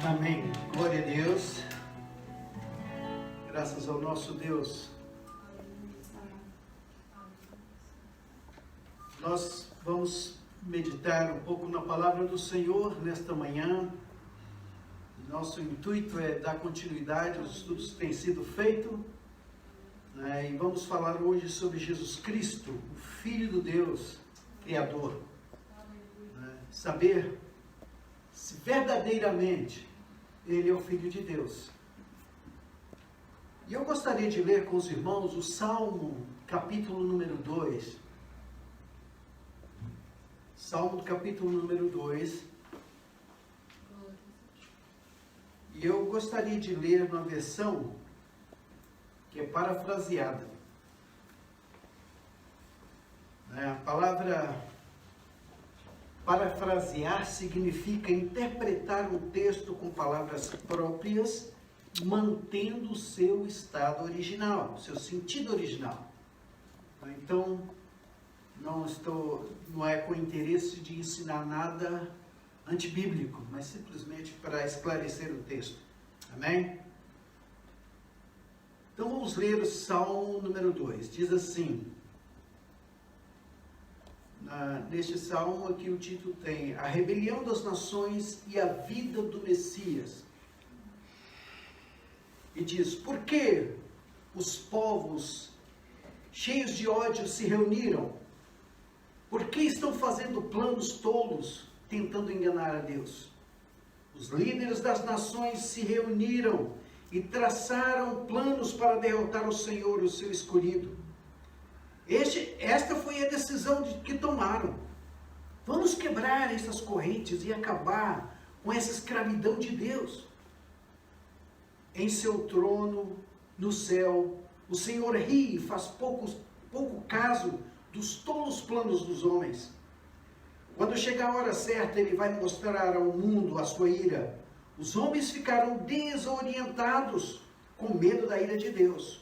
Amém. Glória a Deus. Graças ao nosso Deus. Nós vamos meditar um pouco na palavra do Senhor nesta manhã. Nosso intuito é dar continuidade aos estudos que têm sido feitos. E vamos falar hoje sobre Jesus Cristo, o Filho do Deus Criador. Saber se verdadeiramente Ele é o Filho de Deus. E eu gostaria de ler com os irmãos o Salmo, capítulo número 2. Salmo, capítulo número 2. E eu gostaria de ler uma versão que é parafraseada. A palavra parafrasear significa interpretar um texto com palavras próprias, mantendo o seu estado original, seu sentido original. Então, não é com interesse de ensinar nada antibíblico, mas simplesmente para esclarecer o texto. Amém? Então vamos ler o Salmo número 2. Diz assim, neste Salmo aqui o título tem A Rebelião das Nações e a Vida do Messias. E diz, por que os povos cheios de ódio se reuniram? Por que estão fazendo planos tolos, tentando enganar a Deus? Os líderes das nações se reuniram e traçaram planos para derrotar o Senhor, o seu escolhido. Esta foi a decisão que tomaram. Vamos quebrar essas correntes e acabar com essa escravidão de Deus. Em seu trono, no céu, o Senhor ri e faz pouco caso dos tolos planos dos homens. Quando chegar a hora certa, Ele vai mostrar ao mundo a sua ira. Os homens ficarão desorientados com medo da ira de Deus.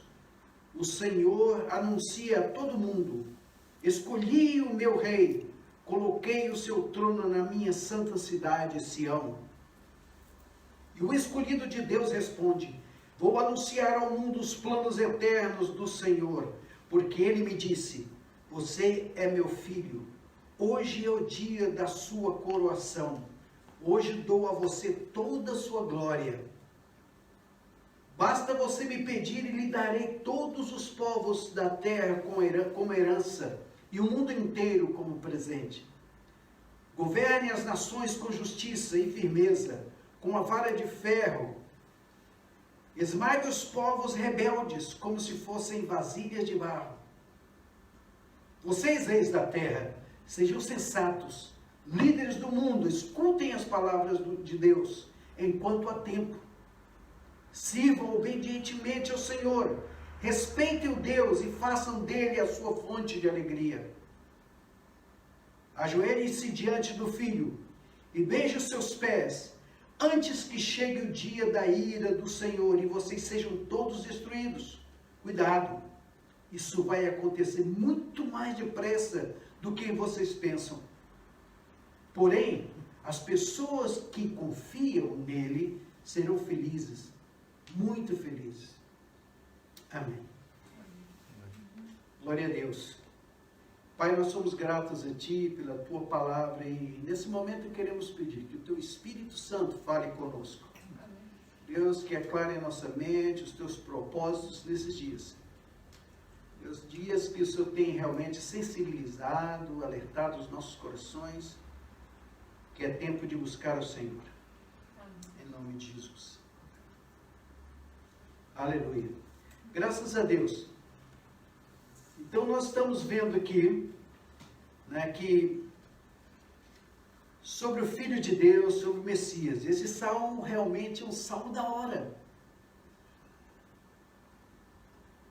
O Senhor anuncia a todo mundo, escolhi o meu rei, coloquei o seu trono na minha santa cidade, Sião. E o escolhido de Deus responde, vou anunciar ao mundo os planos eternos do Senhor, porque Ele me disse, você é meu filho, hoje é o dia da sua coroação, hoje dou a você toda a sua glória. Basta você me pedir e lhe darei todos os povos da terra como herança e o mundo inteiro como presente. Governe as nações com justiça e firmeza, com a vara de ferro. Esmague os povos rebeldes como se fossem vasilhas de barro. Vocês, reis da terra, sejam sensatos. Líderes do mundo, escutem as palavras de Deus enquanto há tempo. Sirvam obedientemente ao Senhor, respeitem o Deus e façam dele a sua fonte de alegria. Ajoelhem-se diante do Filho e beijem os seus pés, antes que chegue o dia da ira do Senhor e vocês sejam todos destruídos. Cuidado, isso vai acontecer muito mais depressa do que vocês pensam. Porém, as pessoas que confiam nele serão felizes. Muito felizes. Amém. Glória a Deus. Pai, nós somos gratos a Ti pela Tua palavra e nesse momento queremos pedir que o Teu Espírito Santo fale conosco. Deus, que aclare a nossa mente, os Teus propósitos nesses dias. Deus, dias que o Senhor tem realmente sensibilizado, alertado os nossos corações, que é tempo de buscar o Senhor. Em nome de Jesus. Aleluia. Graças a Deus. Então nós estamos vendo aqui, que sobre o Filho de Deus, sobre o Messias. Esse salmo realmente é um salmo da hora.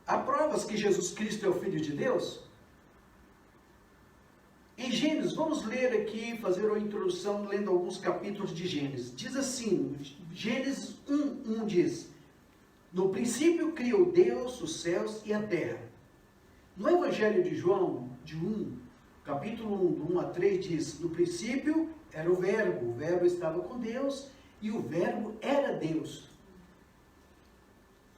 Há provas que Jesus Cristo é o Filho de Deus? Em Gênesis, vamos ler aqui, fazer uma introdução lendo alguns capítulos de Gênesis. Diz assim, Gênesis 1 diz, no princípio criou Deus os céus e a terra. No Evangelho de João, capítulo 1, do 1 a 3, diz, no princípio era o verbo estava com Deus, e o Verbo era Deus.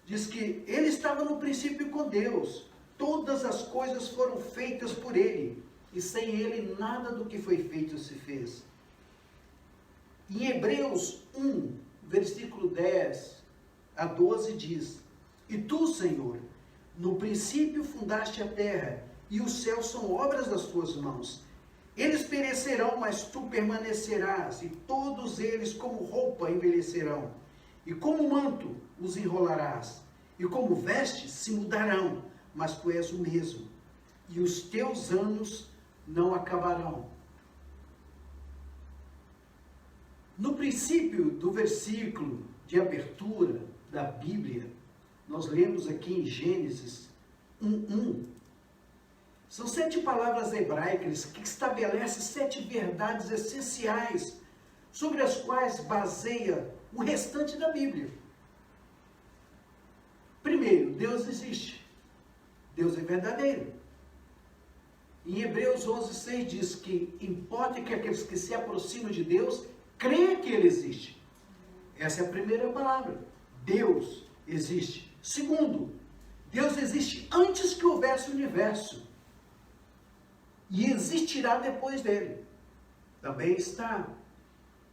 Diz que ele estava no princípio com Deus. Todas as coisas foram feitas por ele, e sem ele nada do que foi feito se fez. Em Hebreus 1, versículo 10 a 12 diz: E tu, Senhor, no princípio fundaste a terra, e os céus são obras das tuas mãos. Eles perecerão, mas tu permanecerás, e todos eles como roupa envelhecerão, e como manto os enrolarás, e como vestes se mudarão, mas tu és o mesmo, e os teus anos não acabarão. No princípio do versículo de abertura da Bíblia, nós lemos aqui em Gênesis 1:1, são 7 palavras hebraicas que estabelecem 7 verdades essenciais sobre as quais baseia o restante da Bíblia. Primeiro, Deus existe. Deus é verdadeiro. Em Hebreus 11:6 diz que importa que aqueles que se aproximam de Deus creem que Ele existe. Essa é a primeira palavra. Deus existe. Segundo, Deus existe antes que houvesse o universo. E existirá depois dele. Também está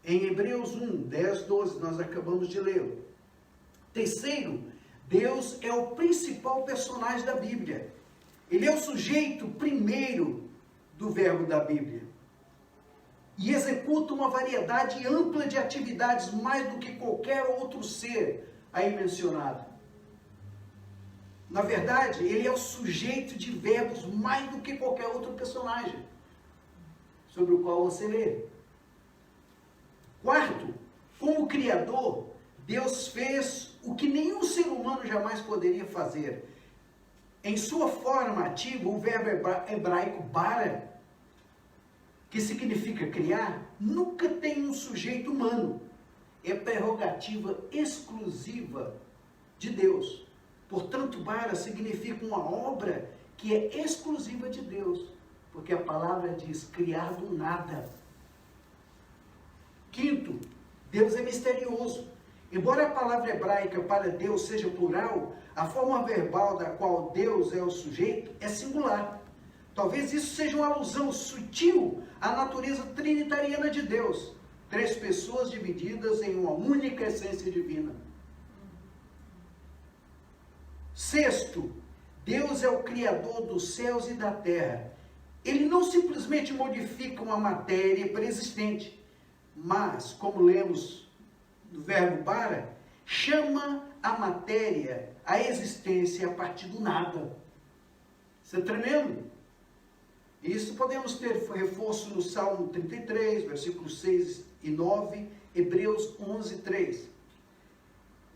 em Hebreus 1, 10, 12, nós acabamos de ler. Terceiro, Deus é o principal personagem da Bíblia. Ele é o sujeito primeiro do verbo da Bíblia. E executa uma variedade ampla de atividades, mais do que qualquer outro ser aí mencionado. Na verdade, ele é o sujeito de verbos mais do que qualquer outro personagem sobre o qual você lê. Quarto, como Criador, Deus fez o que nenhum ser humano jamais poderia fazer. Em sua forma ativa, o verbo hebraico bara, que significa criar, nunca tem um sujeito humano. É prerrogativa exclusiva de Deus. Portanto, bara significa uma obra que é exclusiva de Deus, porque a palavra diz criar do nada. Quinto, Deus é misterioso. Embora a palavra hebraica para Deus seja plural, a forma verbal da qual Deus é o sujeito é singular. Talvez isso seja uma alusão sutil à natureza trinitariana de Deus. 3 pessoas divididas em uma única essência divina. Sexto, Deus é o Criador dos céus e da terra. Ele não simplesmente modifica uma matéria preexistente, mas, como lemos no verbo bara, chama a matéria à existência a partir do nada. Isso é tremendo. Isso podemos ter reforço no Salmo 33, versículos 6 e 9, Hebreus 11, 3.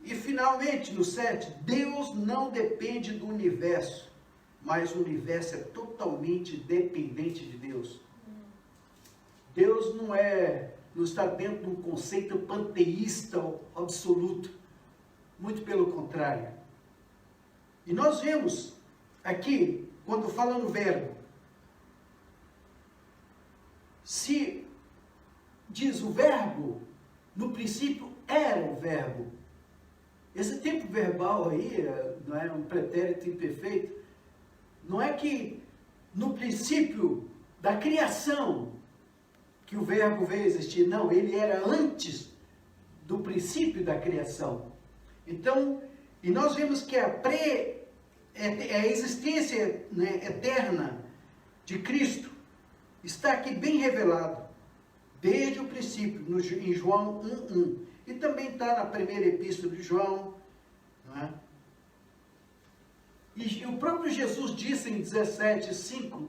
E finalmente, no 7, Deus não depende do universo, mas o universo é totalmente dependente de Deus. Deus não está dentro de um conceito panteísta absoluto, muito pelo contrário. E nós vemos aqui, quando fala no verbo, se diz o verbo, no princípio era o verbo. Esse tempo verbal aí, não é um pretérito imperfeito, não é que no princípio da criação que o verbo veio existir, não, ele era antes do princípio da criação. Então, e nós vemos que a existência, né, eterna de Cristo está aqui bem revelado, desde o princípio, em João 1:1. E também está na primeira epístola de João. Não é? E o próprio Jesus disse em 17:5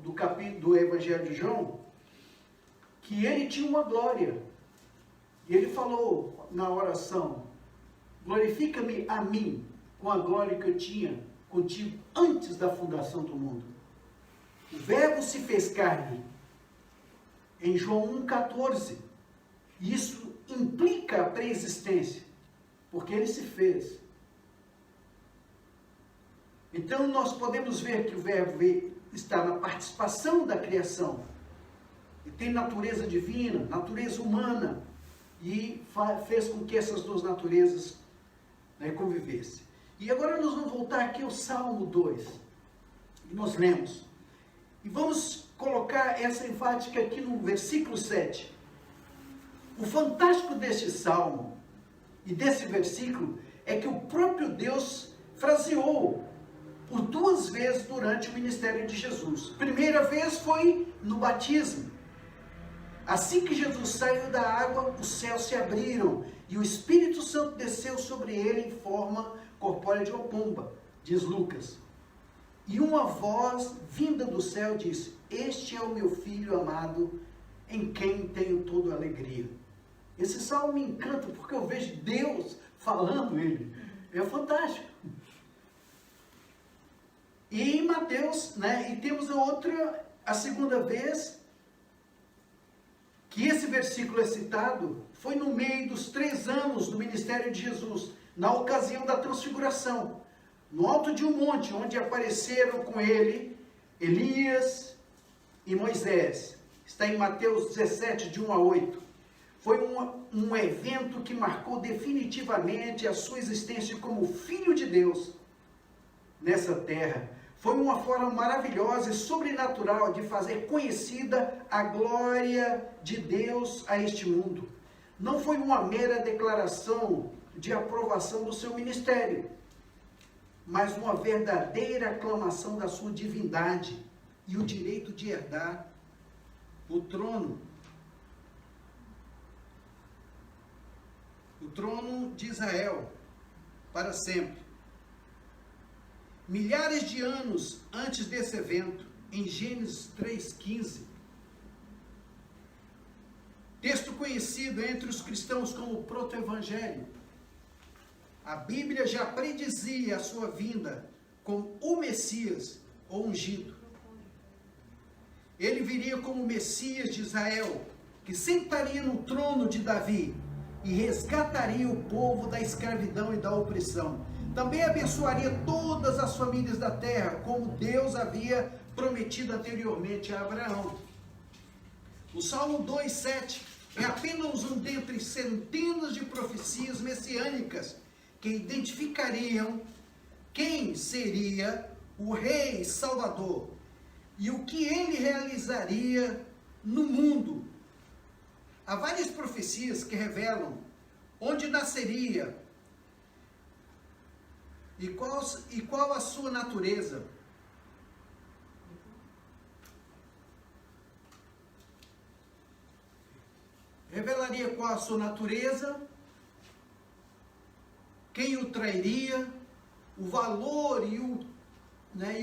do Evangelho de João, que ele tinha uma glória. E ele falou na oração: glorifica-me a mim com a glória que eu tinha contigo antes da fundação do mundo. O verbo se fez carne. Em João 1,14. Isso implica a pré-existência, porque ele se fez. Então nós podemos ver que o verbo está na participação da criação. E tem natureza divina, natureza humana. e fez com que essas duas naturezas, né, convivessem. E agora nós vamos voltar aqui ao Salmo 2, e nós lemos, e vamos colocar essa enfática aqui no versículo 7. O fantástico deste salmo e desse versículo é que o próprio Deus fraseou por duas vezes durante o ministério de Jesus. Primeira vez foi no batismo. Assim que Jesus saiu da água, os céus se abriram e o Espírito Santo desceu sobre ele em forma corpórea de uma pomba, diz Lucas. E uma voz vinda do céu disse: este é o meu filho amado, em quem tenho toda alegria. Esse salmo me encanta porque eu vejo Deus falando ele. É fantástico. E em Mateus, né, e temos a segunda vez que esse versículo é citado, foi no meio dos 3 anos do ministério de Jesus, na ocasião da transfiguração, no alto de um monte, onde apareceram com ele Elias e Moisés. Está em Mateus 17, de 1 a 8. Foi um evento que marcou definitivamente a sua existência como Filho de Deus nessa terra. Foi uma forma maravilhosa e sobrenatural de fazer conhecida a glória de Deus a este mundo. Não foi uma mera declaração de aprovação do seu ministério, mas uma verdadeira aclamação da sua divindade e o direito de herdar o trono de Israel para sempre. Milhares de anos antes desse evento, em Gênesis 3,15, texto conhecido entre os cristãos como proto-evangelho, a Bíblia já predizia a sua vinda como o Messias, ou ungido. Ele viria como Messias de Israel, que sentaria no trono de Davi e resgataria o povo da escravidão e da opressão. Também abençoaria todas as famílias da terra, como Deus havia prometido anteriormente a Abraão. O Salmo 2,7 é apenas um dentre centenas de profecias messiânicas que identificariam quem seria o Rei Salvador e o que ele realizaria no mundo. Há várias profecias que revelam onde nasceria e qual a sua natureza. Revelaria qual a sua natureza, quem o trairia, o valor e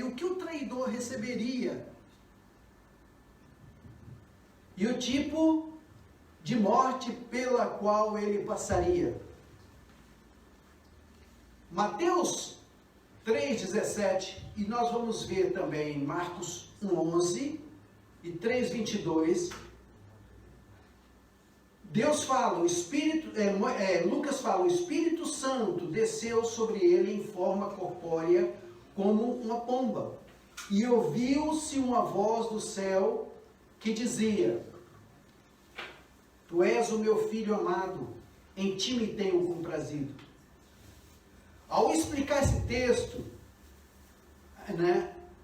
o que o traidor receberia, e o tipo de morte pela qual ele passaria. Mateus 3,17, e nós vamos ver também Marcos 1,11 e 3,22, Deus fala, Lucas fala, o Espírito Santo desceu sobre ele em forma corpórea como uma pomba, e ouviu-se uma voz do céu que dizia: tu és o meu filho amado, em ti me tenho comprazido. Ao explicar esse texto,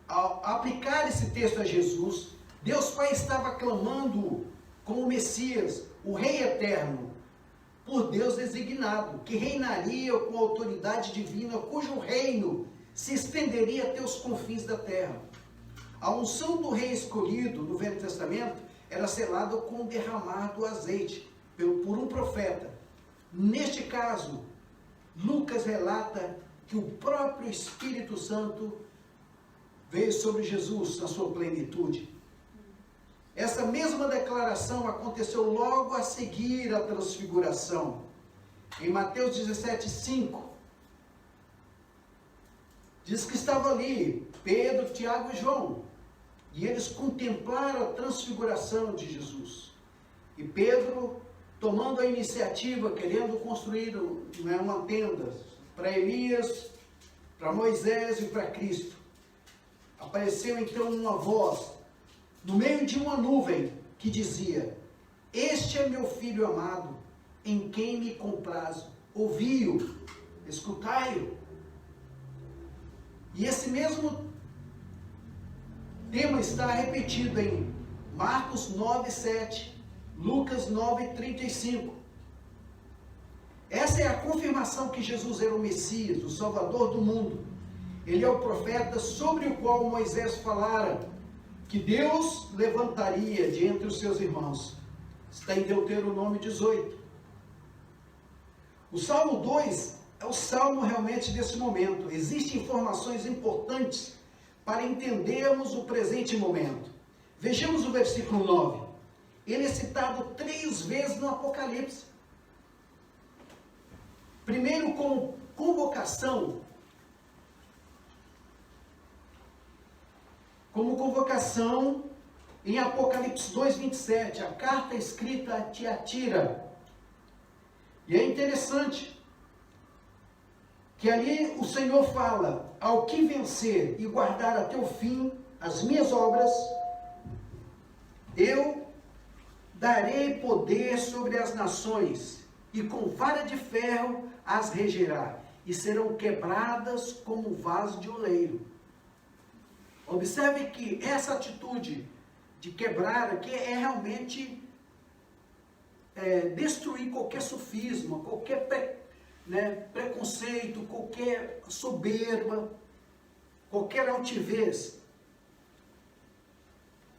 ao aplicar esse texto a Jesus, Deus Pai estava clamando como Messias, o Rei Eterno, por Deus designado, que reinaria com autoridade divina, cujo reino se estenderia até os confins da terra. A unção do Rei escolhido no Velho Testamento era selada com o derramar do azeite por um profeta. Neste caso, Lucas relata que o próprio Espírito Santo veio sobre Jesus na sua plenitude. Essa mesma declaração aconteceu logo a seguir a transfiguração. Em Mateus 17,5, diz que estava ali Pedro, Tiago e João, e eles contemplaram a transfiguração de Jesus. E Pedro, tomando a iniciativa, querendo construir uma tenda para Elias, para Moisés e para Cristo, apareceu então uma voz no meio de uma nuvem que dizia: este é meu filho amado, em quem me comprazo. Ouvi-o, escutai-o. E esse mesmo tema está repetido em Marcos 9:7, Lucas 9:35. Essa é a confirmação que Jesus era o Messias, o Salvador do mundo. Ele é o profeta sobre o qual Moisés falara que Deus levantaria de entre os seus irmãos. Está em Deuteronômio 18. O Salmo 2 é o salmo realmente desse momento. Existem informações importantes para entendermos o presente momento. Vejamos o versículo 9. Ele é citado 3 vezes no Apocalipse. Primeiro como convocação. Como convocação em Apocalipse 2:27, a carta escrita a Tiatira. E é interessante que ali o Senhor fala: ao que vencer e guardar até o fim as minhas obras, eu darei poder sobre as nações, e com vara de ferro as regerá, e serão quebradas como vaso de oleiro. Observe que essa atitude de quebrar aqui é realmente destruir qualquer sofisma, qualquer preconceito, qualquer soberba, qualquer altivez.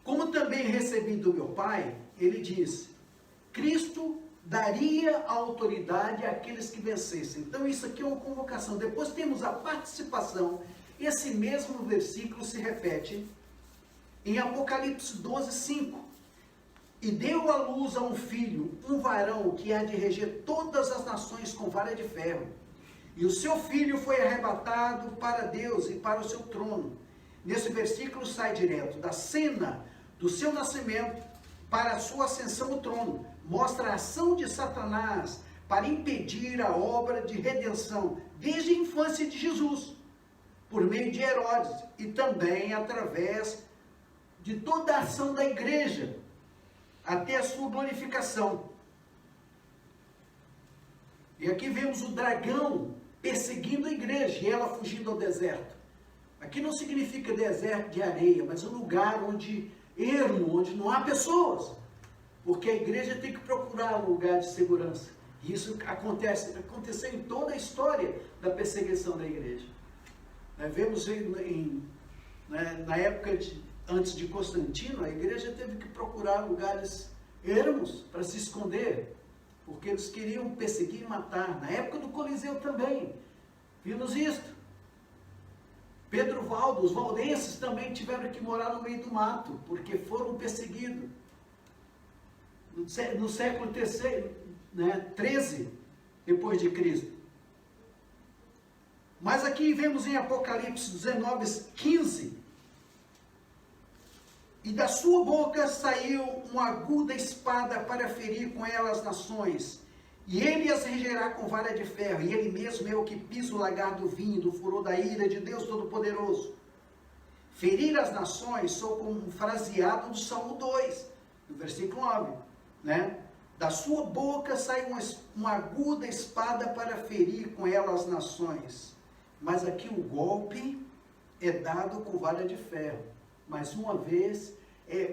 Como também recebi do meu Pai, ele diz, Cristo daria a autoridade àqueles que vencessem. Então isso aqui é uma convocação. Depois temos a participação. Esse mesmo versículo se repete em Apocalipse 12:5. E deu à luz a um filho, um varão, que há de reger todas as nações com vara de ferro. E o seu filho foi arrebatado para Deus e para o seu trono. Nesse versículo sai direto da cena do seu nascimento para a sua ascensão ao trono. Mostra a ação de Satanás para impedir a obra de redenção desde a infância de Jesus, por meio de Herodes, e também através de toda a ação da igreja, até a sua glorificação. E aqui vemos o dragão perseguindo a igreja, e ela fugindo ao deserto. Aqui não significa deserto de areia, mas um lugar ermo, onde não há pessoas, porque a igreja tem que procurar um lugar de segurança. E isso aconteceu em toda a história da perseguição da igreja. Vemos na época antes de Constantino, a igreja teve que procurar lugares ermos para se esconder, porque eles queriam perseguir e matar. Na época do Coliseu também, vimos isto. Pedro Valdo, os valdenses também tiveram que morar no meio do mato, porque foram perseguidos. No século III, 13, depois de Cristo. Mas aqui vemos em Apocalipse 19:15, e da sua boca saiu uma aguda espada para ferir com ela as nações, e ele as regerá com vara de ferro, e ele mesmo é o que pisa o lagar do vinho, do furor da ira de Deus Todo-Poderoso. Ferir as nações, sou como um fraseado do Salmo 2, no versículo 9, Da sua boca sai uma aguda espada para ferir com ela as nações. Mas aqui o golpe é dado com vara de ferro. Mais uma vez,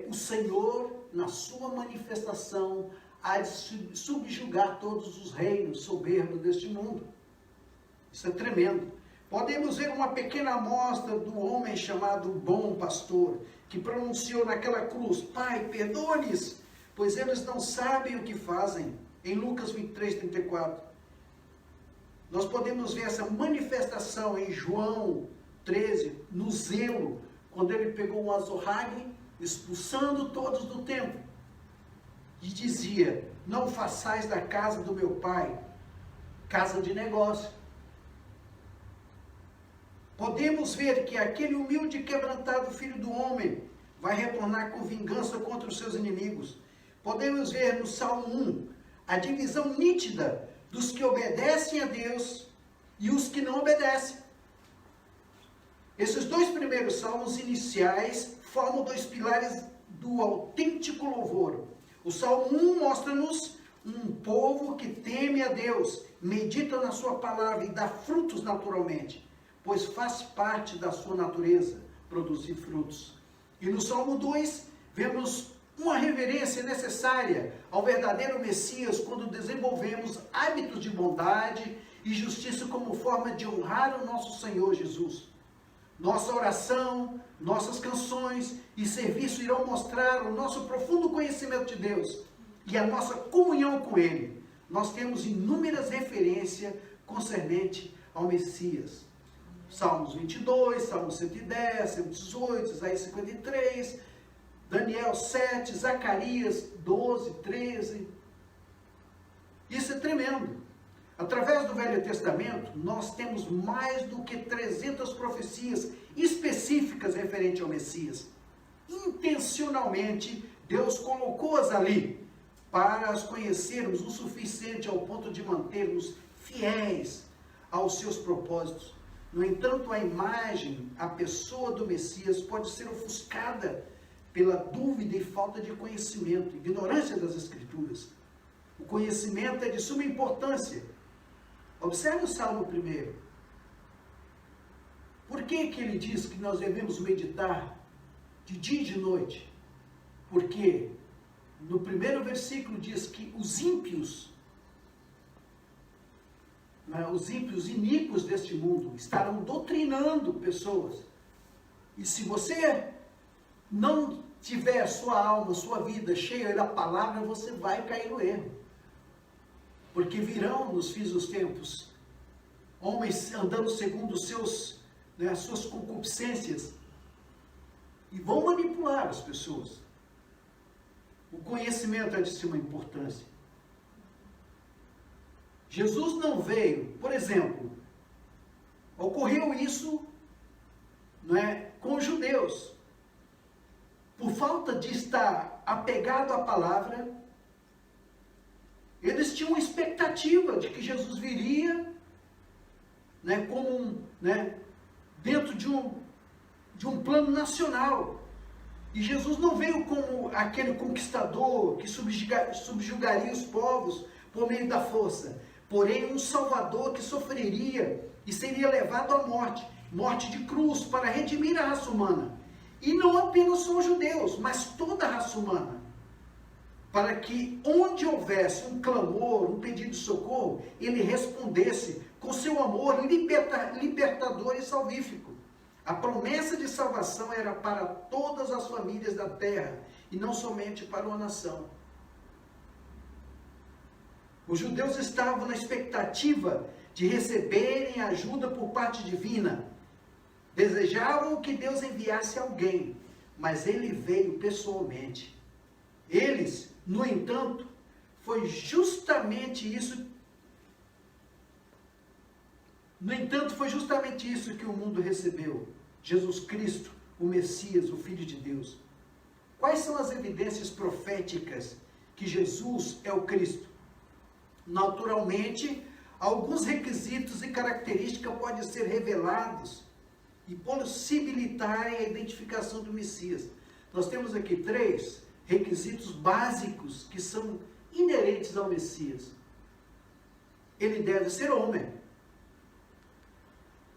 o Senhor, na sua manifestação, há de subjugar todos os reinos soberbos deste mundo. Isso é tremendo. Podemos ver uma pequena amostra do homem chamado Bom Pastor, que pronunciou naquela cruz, Pai, perdoa-lhes, pois eles não sabem o que fazem, em Lucas 23:34. Nós podemos ver essa manifestação em João 13, no zelo, quando ele pegou um azorrague, expulsando todos do templo, e dizia, não façais da casa do meu pai casa de negócio. Podemos ver que aquele humilde e quebrantado filho do homem vai retornar com vingança contra os seus inimigos. Podemos ver no Salmo 1 a divisão nítida dos que obedecem a Deus e os que não obedecem. Esses 2 primeiros salmos iniciais formam 2 pilares do autêntico louvor. O Salmo 1 mostra-nos um povo que teme a Deus, medita na sua palavra e dá frutos naturalmente, pois faz parte da sua natureza produzir frutos. E no Salmo 2, vemos uma reverência necessária ao verdadeiro Messias quando desenvolvemos hábitos de bondade e justiça como forma de honrar o nosso Senhor Jesus. Nossa oração, nossas canções e serviço irão mostrar o nosso profundo conhecimento de Deus e a nossa comunhão com Ele. Nós temos inúmeras referências concernente ao Messias. Salmos 22, Salmos 110, 118, Isaías 53, Daniel 7, Zacarias 12, 13. Isso é tremendo. Através do Velho Testamento, nós temos mais do que 300 profecias específicas referentes ao Messias. Intencionalmente, Deus colocou-as ali para as conhecermos o suficiente ao ponto de mantermos fiéis aos seus propósitos. No entanto, a imagem, a pessoa do Messias pode ser ofuscada pela dúvida e falta de conhecimento, ignorância das Escrituras. O conhecimento é de suma importância. Observe o Salmo 1. Por que ele diz que nós devemos meditar de dia e de noite? Porque no primeiro versículo diz que os ímpios iníquos deste mundo estarão doutrinando pessoas. E se você não tiver sua alma, sua vida cheia da palavra, você vai cair no erro. Porque virão nos fins dos tempos homens andando segundo as suas concupiscências e vão manipular as pessoas. O conhecimento é de suma importância. Jesus não veio, por exemplo, ocorreu isso, com os judeus. Por falta de estar apegado à palavra, eles tinham uma expectativa de que Jesus viria, dentro de um plano nacional. E Jesus não veio como aquele conquistador que subjugaria os povos por meio da força, porém um Salvador que sofreria e seria levado à morte de cruz, para redimir a raça humana. E não apenas só os judeus, mas toda a raça humana. Para que onde houvesse um clamor, um pedido de socorro, ele respondesse com seu amor libertador e salvífico. A promessa de salvação era para todas as famílias da terra, e não somente para uma nação. Os judeus estavam na expectativa de receberem ajuda por parte divina. Desejavam que Deus enviasse alguém, mas ele veio pessoalmente. Eles, no entanto, foi justamente isso que o mundo recebeu. Jesus Cristo, o Messias, o Filho de Deus. Quais são as evidências proféticas que Jesus é o Cristo? Naturalmente, alguns requisitos e características podem ser revelados e possibilitarem a identificação do Messias. Nós temos aqui 3 requisitos básicos que são inerentes ao Messias. Ele deve ser homem.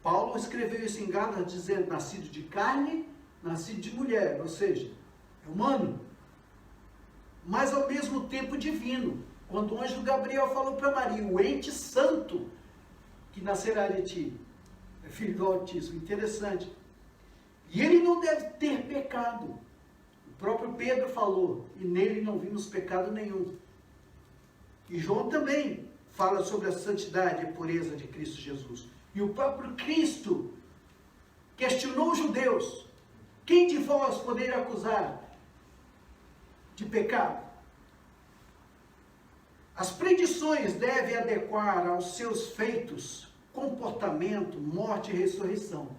Paulo escreveu isso em Gálatas dizendo, nascido de carne, nascido de mulher, ou seja, é humano, mas ao mesmo tempo divino. Quando o anjo Gabriel falou para Maria, o ente santo que nascerá de ti, é filho do Altíssimo, interessante. E ele não deve ter pecado. O próprio Pedro falou, e nele não vimos pecado nenhum. E João também fala sobre a santidade e a pureza de Cristo Jesus. E o próprio Cristo questionou os judeus, quem de vós poderia acusar de pecado? As predições devem adequar aos seus feitos, comportamento, morte e ressurreição.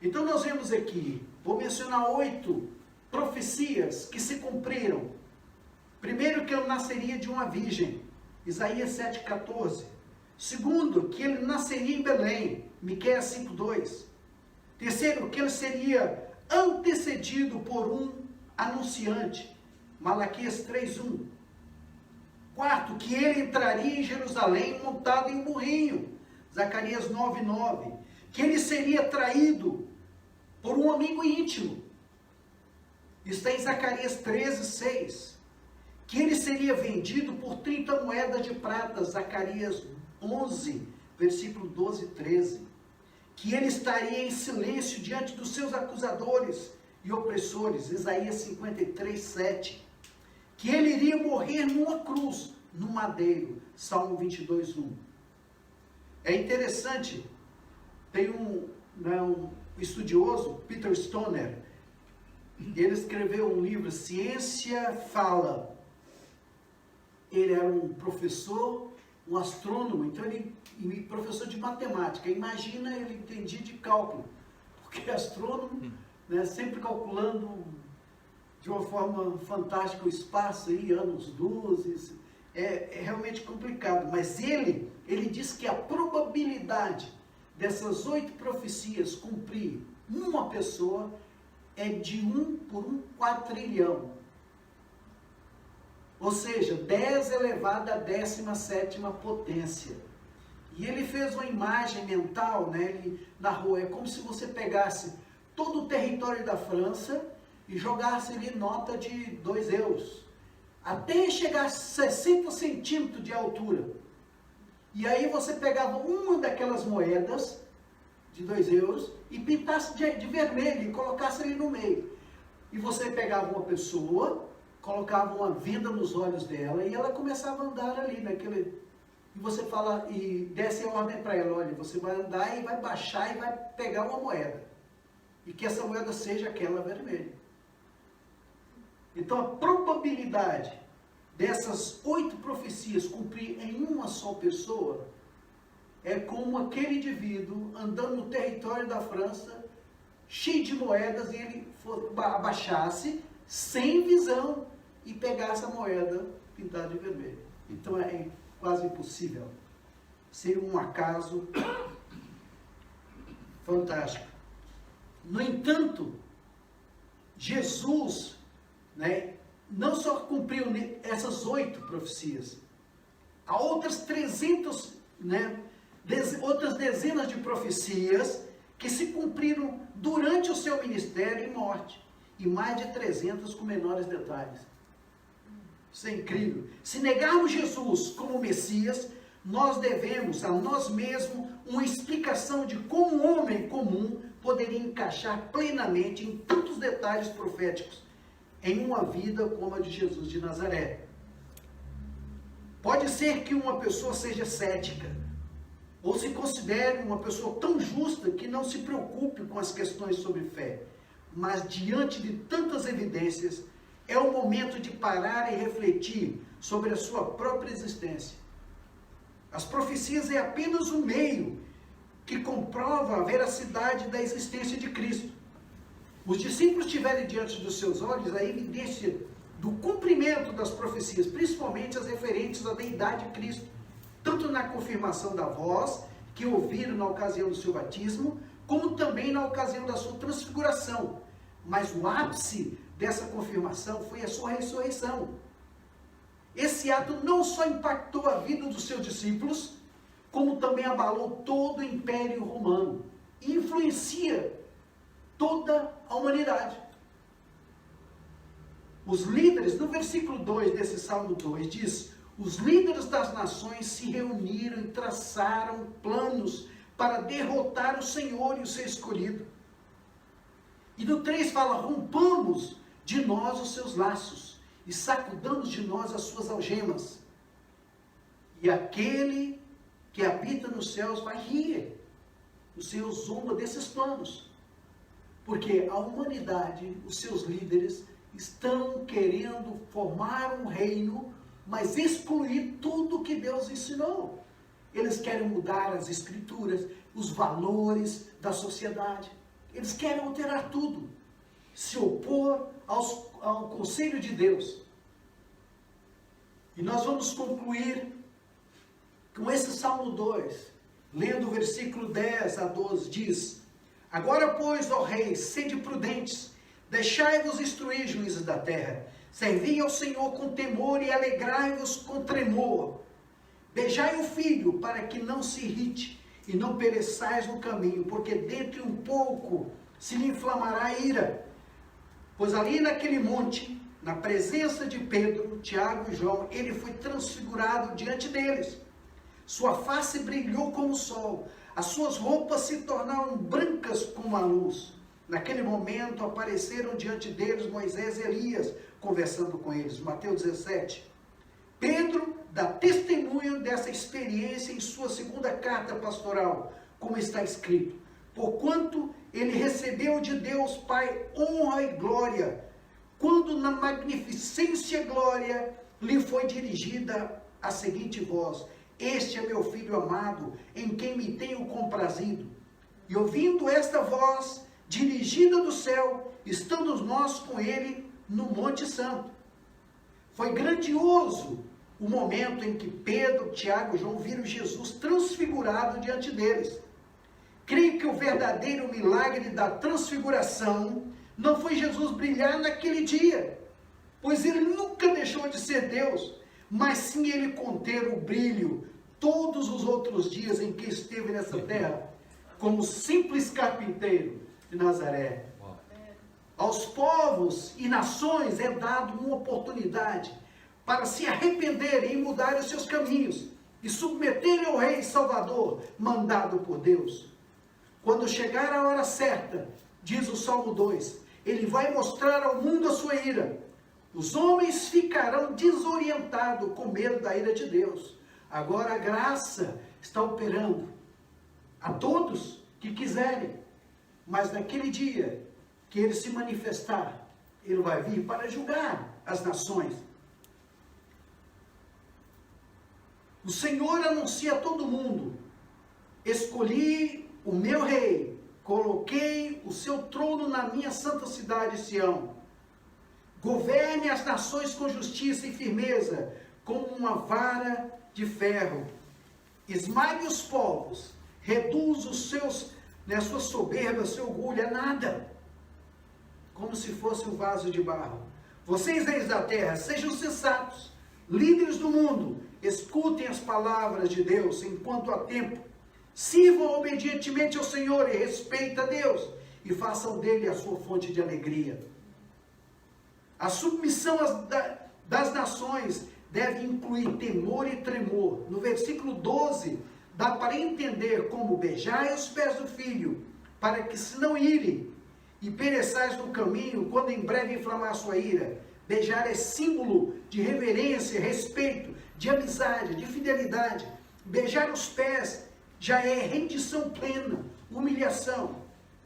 Então nós vemos aqui, vou mencionar 8 profecias que se cumpriram. Primeiro, que ele nasceria de uma virgem, Isaías 7,14. Segundo, que ele nasceria em Belém, Miqueias 5,2. Terceiro, que ele seria antecedido por um anunciante, Malaquias 3,1. Quarto, que ele entraria em Jerusalém montado em um burrinho. Zacarias 9:9. Que ele seria traído por um amigo íntimo. Está em Zacarias 13:6. Que ele seria vendido por 30 moedas de prata. Zacarias 11, versículo 12 e 13. Que ele estaria em silêncio diante dos seus acusadores e opressores. Isaías 53:7. Que ele iria morrer numa cruz, no madeiro. Salmo 22:1. É interessante, tem um estudioso, Peter Stoner, ele escreveu um livro, Ciência Fala. Ele era um professor, um astrônomo, então e professor de matemática. Imagina, ele entendia de cálculo, porque astrônomo, né, sempre calculando de uma forma fantástica o espaço, aí, anos-luz, é realmente complicado. Mas ele diz que a probabilidade dessas 8 profecias cumprir uma pessoa é de 1 por 1 quatrilhão. Ou seja, 10 elevado à 17ª potência. E ele fez uma imagem mental, né? Ele narrou, é como se você pegasse todo o território da França e jogasse ali nota de 2 euros, até chegar a 60 centímetros de altura. E aí você pegava uma daquelas moedas de 2 euros e pintasse de vermelho e colocasse ali no meio. E você pegava uma pessoa, colocava uma venda nos olhos dela e ela começava a andar ali naquele... E você fala, e desse a ordem para ela, olha, você vai andar e vai baixar e vai pegar uma moeda. E que essa moeda seja aquela vermelha. Então a probabilidade dessas 8 profecias cumprir em uma só pessoa é como aquele indivíduo andando no território da França, cheio de moedas, e ele abaixasse, sem visão, e pegasse a moeda pintada de vermelho. Então é quase impossível. Seria um acaso fantástico. No entanto, Jesus, né, não só cumpriu essas 8 profecias, há outras 300, né, outras dezenas de profecias que se cumpriram durante o seu ministério e morte, e mais de 300 com menores detalhes. Isso é incrível. Se negarmos Jesus como Messias, nós devemos a nós mesmos uma explicação de como um homem comum poderia encaixar plenamente em tantos detalhes proféticos em uma vida como a de Jesus de Nazaré. Pode ser que uma pessoa seja cética, ou se considere uma pessoa tão justa que não se preocupe com as questões sobre fé, mas diante de tantas evidências, é o momento de parar e refletir sobre a sua própria existência. As profecias é apenas um meio que comprova a veracidade da existência de Cristo. Os discípulos tiveram diante dos seus olhos a evidência do cumprimento das profecias, principalmente as referentes à deidade de Cristo, tanto na confirmação da voz que ouviram na ocasião do seu batismo, como também na ocasião da sua transfiguração. Mas o ápice dessa confirmação foi a sua ressurreição. Esse ato não só impactou a vida dos seus discípulos, como também abalou todo o Império Romano e influencia toda a humanidade. Os líderes, no versículo 2 desse Salmo 2, diz: os líderes das nações se reuniram e traçaram planos para derrotar o Senhor e o seu escolhido. E no 3 fala: rompamos de nós os seus laços e sacudamos de nós as suas algemas. E aquele que habita nos céus vai rir. O Senhor zomba desses planos. Porque a humanidade, os seus líderes, estão querendo formar um reino, mas excluir tudo que Deus ensinou. Eles querem mudar as escrituras, os valores da sociedade. Eles querem alterar tudo. Se opor ao conselho de Deus. E nós vamos concluir com esse Salmo 2, lendo o versículo 10 a 12, diz: agora, pois, ó reis, sede prudentes, deixai-vos instruir, juízes da terra, Servi ao Senhor com temor e alegrai-vos com tremor. Beijai o filho, para que não se irrite e não pereçais no caminho, porque dentro de um pouco se lhe inflamará a ira. Pois ali naquele monte, na presença de Pedro, Tiago e João, ele foi transfigurado diante deles. Sua face brilhou como o sol, as suas roupas se tornaram brancas como a luz. Naquele momento apareceram diante deles Moisés e Elias, conversando com eles. Mateus 17. Pedro dá testemunho dessa experiência em sua segunda carta pastoral, como está escrito: porquanto ele recebeu de Deus Pai honra e glória, quando na magnificência glória lhe foi dirigida a seguinte voz: este é meu filho amado, em quem me tenho comprazido. E ouvindo esta voz dirigida do céu, estando nós com ele no Monte Santo. Foi grandioso o momento em que Pedro, Tiago e João viram Jesus transfigurado diante deles. Creio que o verdadeiro milagre da transfiguração não foi Jesus brilhar naquele dia, pois ele nunca deixou de ser Deus, mas sim ele conter o brilho todos os outros dias em que esteve nessa terra, como simples carpinteiro de Nazaré. Aos povos e nações é dado uma oportunidade para se arrependerem e mudarem os seus caminhos e submeterem ao Rei Salvador, mandado por Deus. Quando chegar a hora certa, diz o Salmo 2, ele vai mostrar ao mundo a sua ira. Os homens ficarão desorientados com medo da ira de Deus. Agora a graça está operando a todos que quiserem, mas naquele dia que ele se manifestar, ele vai vir para julgar as nações. O Senhor anuncia a todo mundo: escolhi o meu rei, coloquei o seu trono na minha santa cidade Sião. Governe as nações com justiça e firmeza, como uma vara de ferro. Esmague os povos, reduz sua soberba, seu orgulho a nada, como se fosse um vaso de barro. Vocês, reis da terra, sejam sensatos, líderes do mundo, escutem as palavras de Deus enquanto há tempo. Sirvam obedientemente ao Senhor e respeitem a Deus, e façam dele a sua fonte de alegria. A submissão das nações deve incluir temor e tremor. No versículo 12, dá para entender como: beijai os pés do filho, para que se não ire, e pereçais no caminho, quando em breve inflamar sua ira. Beijar é símbolo de reverência, respeito, de amizade, de fidelidade. Beijar os pés já é rendição plena, humilhação.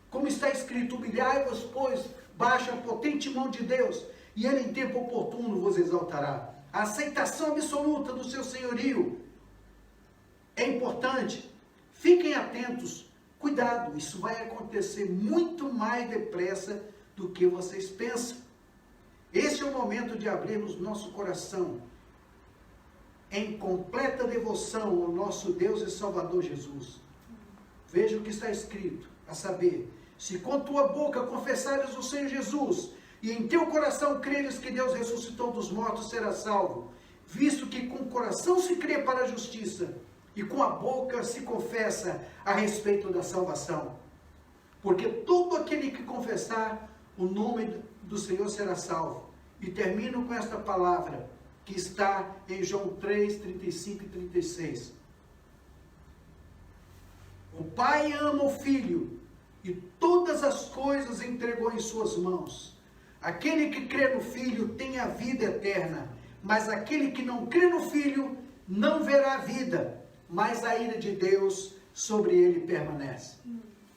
Como está escrito: humilhai-vos, pois, baixa a potente mão de Deus, e ele em tempo oportuno vos exaltará. A aceitação absoluta do seu senhorio é importante. Fiquem atentos, cuidado, isso vai acontecer muito mais depressa do que vocês pensam. Esse é o momento de abrirmos nosso coração em completa devoção ao nosso Deus e Salvador Jesus. Veja o que está escrito, a saber: se com tua boca confessares o Senhor Jesus, e em teu coração creres que Deus ressuscitou dos mortos, serás salvo, visto que com o coração se crê para a justiça, e com a boca se confessa a respeito da salvação. Porque todo aquele que confessar o nome do Senhor será salvo. E termino com esta palavra, que está em João 3, 35 e 36. O Pai ama o Filho, e todas as coisas entregou em suas mãos. Aquele que crê no Filho tem a vida eterna, mas aquele que não crê no Filho não verá a vida, mas a ira de Deus sobre ele permanece.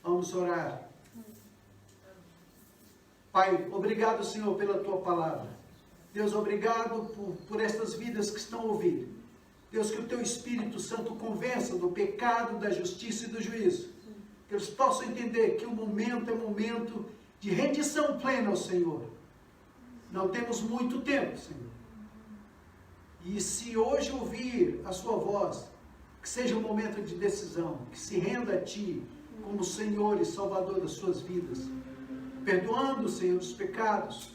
Vamos orar. Pai, obrigado, Senhor, pela Tua palavra. Deus, obrigado por estas vidas que estão ouvindo. Deus, que o Teu Espírito Santo convença do pecado, da justiça e do juízo. Que eles possam entender que o momento é momento de rendição plena ao Senhor. Não temos muito tempo, Senhor. E se hoje ouvir a Sua voz, que seja um momento de decisão, que se renda a Ti como Senhor e Salvador das suas vidas, perdoando, Senhor, os pecados,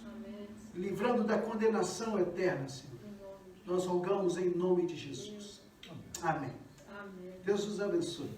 livrando da condenação eterna, Senhor. Nós rogamos em nome de Jesus. Amém. Amém. Deus os abençoe.